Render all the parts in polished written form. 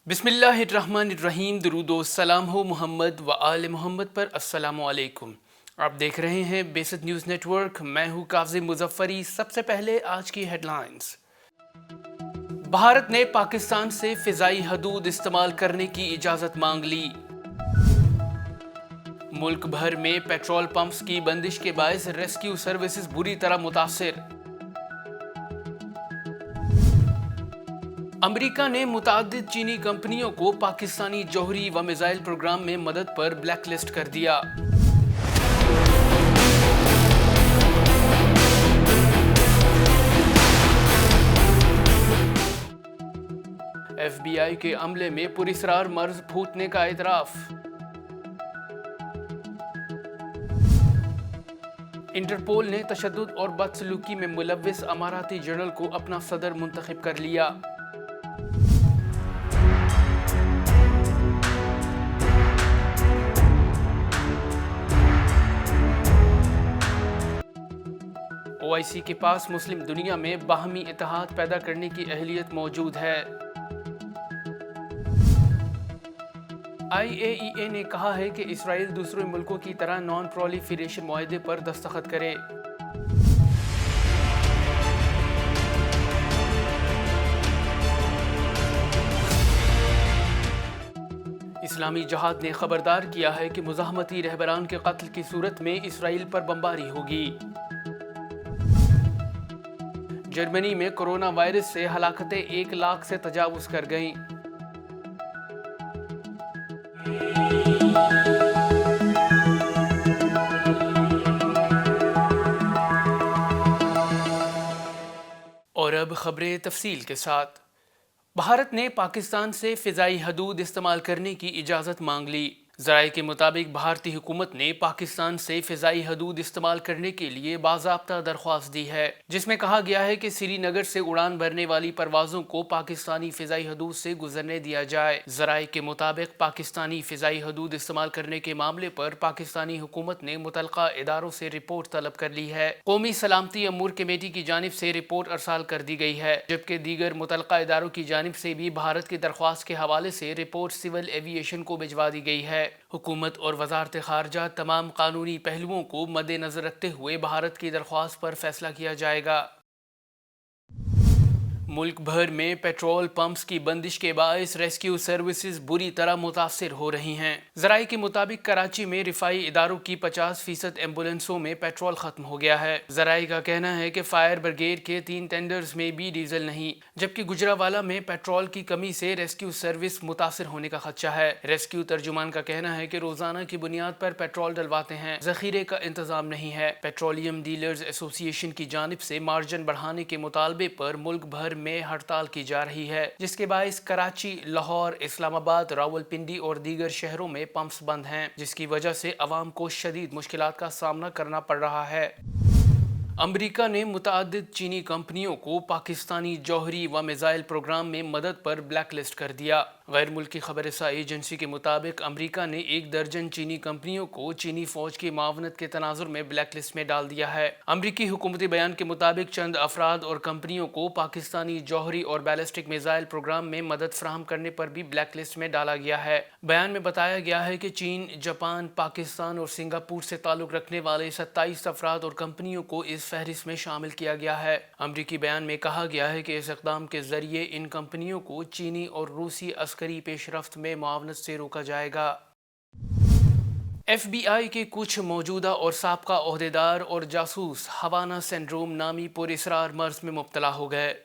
बिस्मिल्लाहिर्रहमानिर्रहीम। दुरूद व सलाम हो मोहम्मद व आले मोहम्मद पर। अस्सलामु अलैकुम। आप देख रहे हैं बेसिक न्यूज़ नेटवर्क। मैं हूँ काज़िम मुज़फ़्फ़री। सबसे पहले आज की हेडलाइंस। भारत ने पाकिस्तान से फ़िज़ाई हदूद इस्तेमाल करने की इजाज़त मांग ली। मुल्क भर में पेट्रोल पंप्स की बंदिश के बायस रेस्क्यू सर्विसेज बुरी तरह मुतासिर। अमेरिका ने मुताद्दिद चीनी कंपनियों को पाकिस्तानी जौहरी व मिसाइल प्रोग्राम में मदद पर ब्लैक लिस्ट कर दिया। FBI के अमले में पुरस्रार मर्ज फूटने का एतराफ। इंटरपोल ने तशद्दुद और बदसलूकी में मुलव्विस अमाराती जनरल को अपना सदर मुंतखब कर लिया। OIC के पास मुस्लिम दुनिया में बाहमी इत्तेहाद पैदा करने की अहलियत मौजूद है। IAEA ने कहा है कि इसराइल दूसरे मुल्कों की तरह नॉन प्रोलिफरेशन मुआहदे पर दस्तखत करे। इस्लामी जहाद ने खबरदार किया है कि मुज़ाहमती रहबरान के कत्ल की सूरत में इसराइल पर बमबारी होगी। जर्मनी में कोरोना वायरस से हलाकतें 1 लाख से तजावुज कर गईं। और अब खबरें तफसील के साथ। भारत ने पाकिस्तान से फ़िज़ाई हदूद इस्तेमाल करने की इजाज़त मांग ली। ज़राए के मुताबिक भारतीय हुकूमत ने पाकिस्तान से फ़िज़ाई हदूद इस्तेमाल करने के लिए बाज़ाब्ता दरख्वास्त दी है, जिसमें कहा गया है कि श्रीनगर से उड़ान भरने वाली परवाज़ों को पाकिस्तानी फ़िज़ाई हदूद से गुजरने दिया जाए। ज़राए के मुताबिक पाकिस्तानी फ़िज़ाई हदूद इस्तेमाल करने के मामले पर पाकिस्तानी हुकूमत ने मुतलका इदारों से रिपोर्ट तलब कर ली है। कौमी सलामती अमूर कमेटी की जानिब से रिपोर्ट अरसाल कर दी गई है, जबकि दीगर मुतलका इदारों की जानिब से भी भारत की दरख्वास्त के हवाले से रिपोर्ट सिविल एविएशन को भिजवा दी गई है। हुकूमत और वज़ारत ख़ारजा तमाम कानूनी पहलुओं को मद्देनज़र रखते हुए भारत की दरख्वास्त पर फैसला किया जाएगा। मुल्क भर में पेट्रोल पंप्स की बंदिश के बायस रेस्क्यू सर्विसेज बुरी तरह मुतासिर हो रही हैं। ज़राए के मुताबिक कराची में रिफाई इदारों की 50% एम्बुलेंसों में पेट्रोल ख़त्म हो गया है। ज़राए का कहना है कि फायर ब्रिगेड के 3 टेंडर्स में भी डीजल नहीं, जबकि गुजरावाला में पेट्रोल की कमी से रेस्क्यू सर्विस मुतासिर होने का खदशा है। रेस्क्यू तर्जुमान का कहना है कि रोजाना की बुनियाद पर पेट्रोल डलवाते हैं, ज़ख़ीरे का इंतजाम नहीं है। पेट्रोलियम डीलर्स एसोसिएशन की जानिब से मार्जिन बढ़ाने के मुतालबे पर मुल्क भर में हड़ताल की जा रही है, जिसके बायस कराची, लाहौर, इस्लामाबाद, रावलपिंडी और दीगर शहरों में पंप्स बंद हैं, जिसकी वजह से अवाम को शदीद मुश्किलात का सामना करना पड़ रहा है। अमेरिका ने मुताद्दिद चीनी कंपनियों को पाकिस्तानी जौहरी व मिसाइल प्रोग्राम में मदद पर ब्लैक लिस्ट कर दिया। गैर मुल्की खबरसाई एजेंसी के मुताबिक अमेरिका ने 1 दर्जन चीनी कंपनियों को चीनी फौज की मावनत के तनाजुर में ब्लैक लिस्ट में डाल दिया है। अमरीकी हुकूमती बयान के मुताबिक चंद अफराद और कंपनियों को पाकिस्तानी जौहरी और बैलिस्टिक मिसाइल प्रोग्राम में मदद फराहम करने पर भी ब्लैक लिस्ट में डाला गया है। बयान में बताया गया है कि चीन, जापान, पाकिस्तान और सिंगापुर से ताल्लुक रखने वाले 27 अफराद और कंपनियों को इस फहरिस्त में शामिल किया गया है। अमरीकी बयान में कहा गया है कि इस इक़दाम के जरिए इन कंपनियों को चीनी और रूसी अस्करी पेशरफ्त में मुआवनत से रोका जाएगा। FBI के कुछ मौजूदा और साबका ओहदेदार और जासूस हवाना सिंड्रोम नामी पुरअसरार मर्ज में मुब्तला हो गए।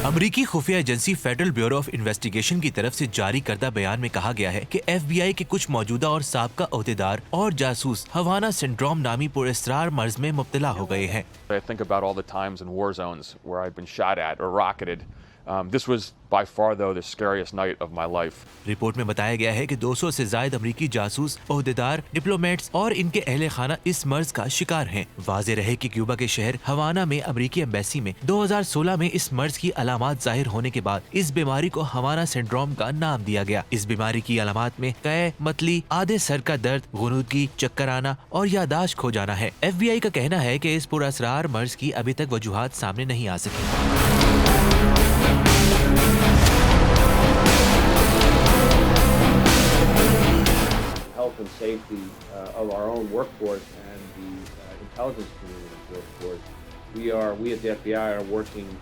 अमरीकी खुफिया agency federal bureau of investigation की तरफ से जारी करदा बयान में कहा गया है कि FBI के कुछ मौजूदा और साबका ओहदेदार और जासूस हवाना सिंड्रोम नामी पुरअसरार मर्ज में मुब्तला हो गए हैं। I think about all the times in war zones where I've been shot at or rocketed This was by far, though, the scariest night of my life. Report में बताया गया है कि 200 से ज्यादा अमरीकी जासूस, ओहदेदार, डिप्लोमेट्स और इनके अहले खाना इस मर्ज का शिकार हैं। वाज़ेह रहे कि क्यूबा के शहर हवाना में अमरीकी एम्बेसी में 2016 में इस मर्ज की अलामात जाहिर होने के बाद इस बीमारी को हवाना सिंड्रोम का नाम दिया गया। इस बीमारी की अलामात में कै, मतली, आधे सर का दर्द, गुनूदगी, चक्कर आना और यादाश्त खो जाना है। FBI का कहना है कि इस पुरअसरार मर्ज की अभी तक वजूहात सामने नहीं आ सकी। Health and safety of our own workforce and the intelligence community's workforce. We at the FBI are working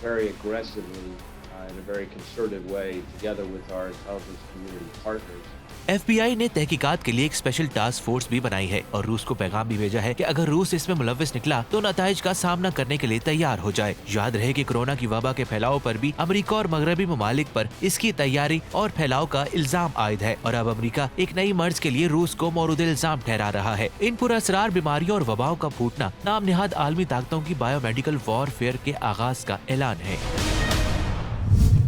very aggressively in a very concerted way together with our intelligence community partners. FBI ने तहकीकात के लिए एक special task force भी बनाई है और रूस को पैगाम भी भेजा है कि अगर रूस इसमें मुलव्विस निकला तो नताइज का सामना करने के लिए तैयार हो जाए। याद रहे कि कोरोना की वबा के फैलाव पर भी अमेरिका और मगरबी ममालिक पर इसकी तैयारी और फैलाव का इल्जाम आयद है और अब अमेरिका एक नई मर्ज के लिए रूस को मौरूद इल्जाम ठहरा रहा है। इन पुरअसरार बीमारियों और वबाओं का फूटना नाम निहाद आलमी ताकतों की बायोमेडिकल वॉरफेयर के आगाज का ऐलान है।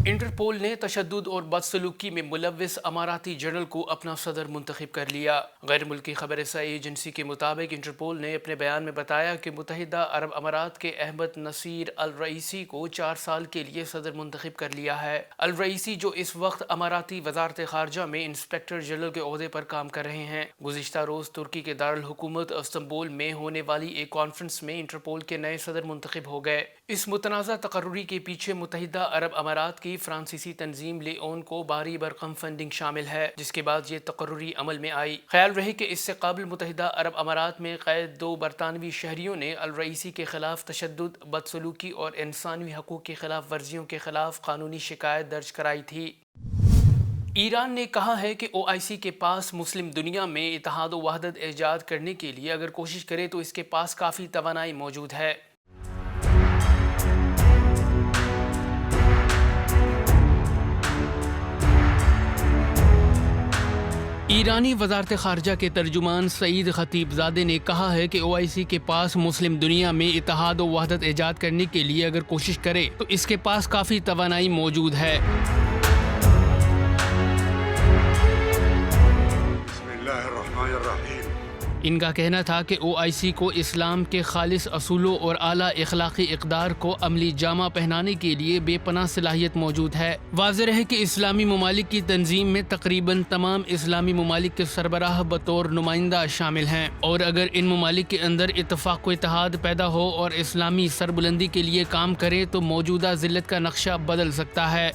इंटरपोल ने तशद्दुद और बदसलूकी में मुलव्विस अमाराती जनरल को अपना सदर मुंतखब कर लिया। गैर मुल्की खबर रसाई एजेंसी के मुताबिक इंटरपोल ने अपने बयान में बताया कि मुत्तहिदा अरब अमारात के अहमद नसीर अल रईसी को 4 साल के लिए सदर मुंतखब कर लिया है। अल रईसी जो इस वक्त अमाराती वजारत खारजा में इंस्पेक्टर जनरल के ओहदे पर काम कर रहे हैं, गुज़िश्ता रोज़ तुर्की के दारुल हुकूमत इस्तांबुल में होने वाली एक कॉन्फ्रेंस में इंटरपोल के नए सदर मुंतखब हो गए। इस मुतनाज़ा तकर्रुरी के पीछे मुत्तहिदा अरब अमारात की फ्रांसीसी तंजीम लेओन को बारी बरकम फंडिंग शामिल है, जिसके बाद ये तकर्रुरी अमल में आई। ख्याल रहे कि इससे कबल मुत्तहिदा अरब अमारात में कैद 2 बरतानवी शहरियों ने अल रईसी के खिलाफ तशद्दुद, बदसलूकी और इंसानी हकूक़ की खिलाफ वर्जियों के खिलाफ कानूनी शिकायत दर्ज कराई थी। ईरान ने कहा है कि OIC के पास मुस्लिम दुनिया में इत्तेहाद व वहदत ईजाद करने के लिए अगर कोशिश करे तो इसके पास काफ़ी तवानाई मौजूद है। ईरानी वजारत खारजा के तर्जुमान सईद खतीबजादे ने कहा है कि OIC के पास मुस्लिम दुनिया में इत्तेहाद व वहदत ईजाद करने के लिए अगर कोशिश करे तो इसके पास काफ़ी तवानाई मौजूद है। इनका कहना था कि OIC को इस्लाम के खालिस असूलों और आला इखलाकी इक़दार को अमली जामा पहनाने के लिए बेपनाह सलाहियत मौजूद है। वाज़ेह रहे कि इस्लामी ममालिक की तंजीम में तकरीबन तमाम इस्लामी ममालिक के सरबराह बतौर नुमाइंदा शामिल हैं और अगर इन ममालिक के अंदर इत्तफ़ाक़ व इत्तेहाद पैदा हो और इस्लामी सरबुलंदी के लिए काम करें तो मौजूदा ज़िल्लत का नक्शा बदल सकता है।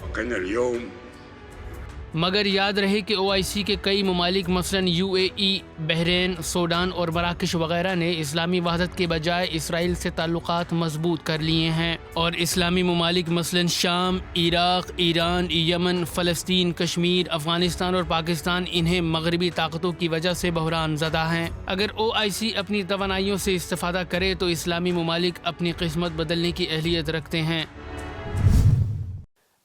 मगर याद रहे कि OIC के कई ममालिक मसलन UAE, बहरीन, सूडान और मराकश वगैरह ने इस्लामी वहदत के बजाय इसराइल से ताल्लुकात मजबूत कर लिए हैं और इस्लामी ममालिक मसलन शाम, इराक़, ईरान, यमन, फ़लस्तीन, कश्मीर, अफ़गानिस्तान और पाकिस्तान इन्हें मगरबी ताकतों की वजह से बहरान ज़दा हैं। अगर OIC अपनी तवानाइयों से इस्तेफ़ादा करे तो इस्लामी ममालिक अपनी किस्मत बदलने की अहलियत रखते हैं।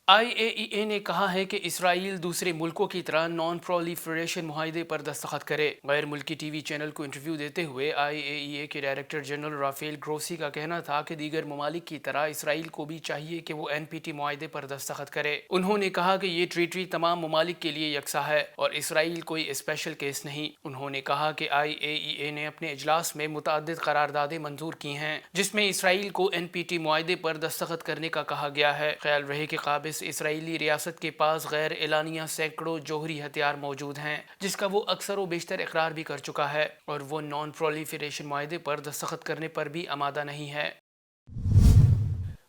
IAEA ने कहा है कि इसराइल दूसरे मुल्कों की तरह नॉन प्रोलिफरेशन मुआहदे पर दस्तखत करे। गैर मुल्की TV चैनल को इंटरव्यू देते हुए IAEA के डायरेक्टर जनरल राफेल ग्रोसी का कहना था कि दीगर ममालिक की तरह इसराइल को भी चाहिए कि वो NPT मुआहदे पर दस्तखत करे। उन्होंने कहा कि ये ट्रीटी तमाम ममालिक के लिए यकसा है और इसराइल कोई स्पेशल केस नहीं। उन्होंने कहा कि IAEA ने अपने इजलास में मुतअद्दिद करारदादें मंजूर की हैं जिसमें इसराइल को NPT मुआहदे पर दस्तखत करने का कहा गया है। ख्याल रहे कि काबिज इसराइली रियासत के पास गैर एलानिया सैकड़ों जोहरी हथियार मौजूद हैं जिसका वो अक्सर व बेशतर इकरार भी कर चुका है और वो नॉन प्रोलिफरेशन मुआहदे पर दस्तखत करने पर भी आमादा नहीं है।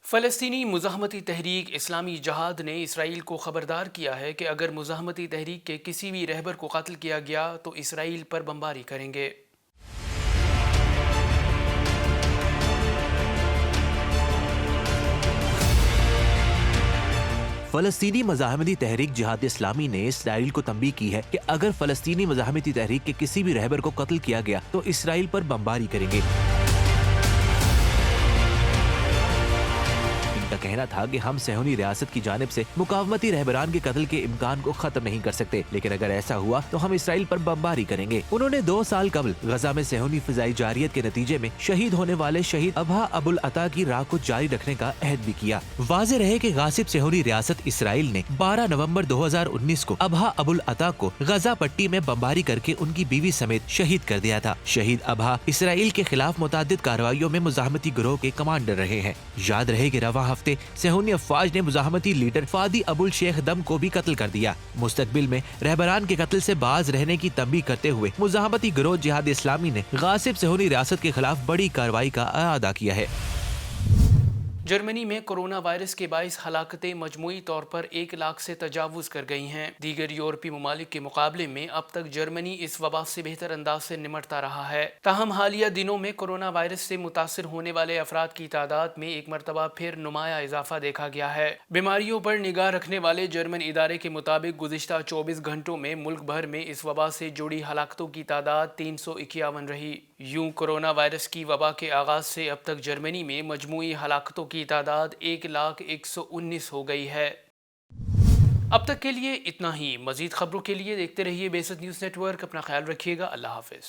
फ़लस्तीनी मुज़ाहमती तहरीक इस्लामी जहाद ने इसराइल को ख़बरदार किया है कि अगर मुज़ाहमती तहरीक के किसी भी रहबर को कत्ल किया गया तो इसराइल पर बमबारी करेंगे। फ़लस्तीनी मज़ाहमती तहरीक जिहाद इस्लामी ने इसराइल को तंबीह की है कि अगर फ़लस्तीनी मज़ाहमती तहरीक के किसी भी रहबर को कत्ल किया गया तो इसराइल पर बमबारी करेंगे। इनका कहना کہنا تھا کہ ہم صہیونی ریاست کی جانب سے مقاومتی رہبران کے قتل کے امکان کو ختم نہیں کر سکتے، لیکن اگر ایسا ہوا تو ہم اسرائیل پر بمباری کریں گے۔ انہوں نے 2 سال قبل غزہ میں صہیونی فضائی جارحیت کے نتیجے میں شہید ہونے والے شہید ابہا ابو العطا کی راہ کو جاری رکھنے کا عہد بھی کیا۔ واضح رہے کہ غاصب صہیونی ریاست اسرائیل نے 12 نومبر 2019 کو ابہا ابو العطا کو غزہ پٹی میں بمباری کر کے ان کی بیوی سمیت شہید کر دیا تھا۔ شہید ابہا اسرائیل کے خلاف متعدد کارروائیوں میں مزاحمتی گروہ کے کمانڈر رہے ہیں۔ یاد رہے کہ رواں ہفتے صہیونی افواج نے مزاحمتی لیڈر فادی ابو الشیخ دم کو بھی قتل کر دیا۔ مستقبل میں رہبران کے قتل سے باز رہنے کی تنبیہ کرتے ہوئے مزاحمتی گروہ جہاد اسلامی نے غاصب صہیونی ریاست کے خلاف بڑی کارروائی کا اعادہ کیا ہے۔ جرمنی میں کرونا وائرس کے باعث ہلاکتیں مجموعی طور پر 1 لاکھ سے تجاوز کر گئی ہیں۔ دیگر یورپی ممالک کے مقابلے میں اب تک جرمنی اس وبا سے بہتر انداز سے نمٹتا رہا ہے۔ تاہم حالیہ دنوں میں کرونا وائرس سے متاثر ہونے والے افراد کی تعداد میں ایک مرتبہ پھر نمایاں اضافہ دیکھا گیا ہے۔ بیماریوں پر نگاہ رکھنے والے جرمن ادارے کے مطابق گزشتہ 24 گھنٹوں میں ملک بھر میں اس وبا سے جڑی ہلاکتوں کی تعداد 351 رہی۔ یوں کرونا وائرس کی وبا کے آغاز سے اب تک جرمنی میں مجموعی ہلاکتوں کی تعداد 1,119,000 ہو گئی ہے۔ اب تک کے لیے اتنا ہی۔ مزید خبروں کے لیے دیکھتے رہیے بیست نیوز نیٹ ورک۔ اپنا خیال رکھیے گا۔ اللہ حافظ۔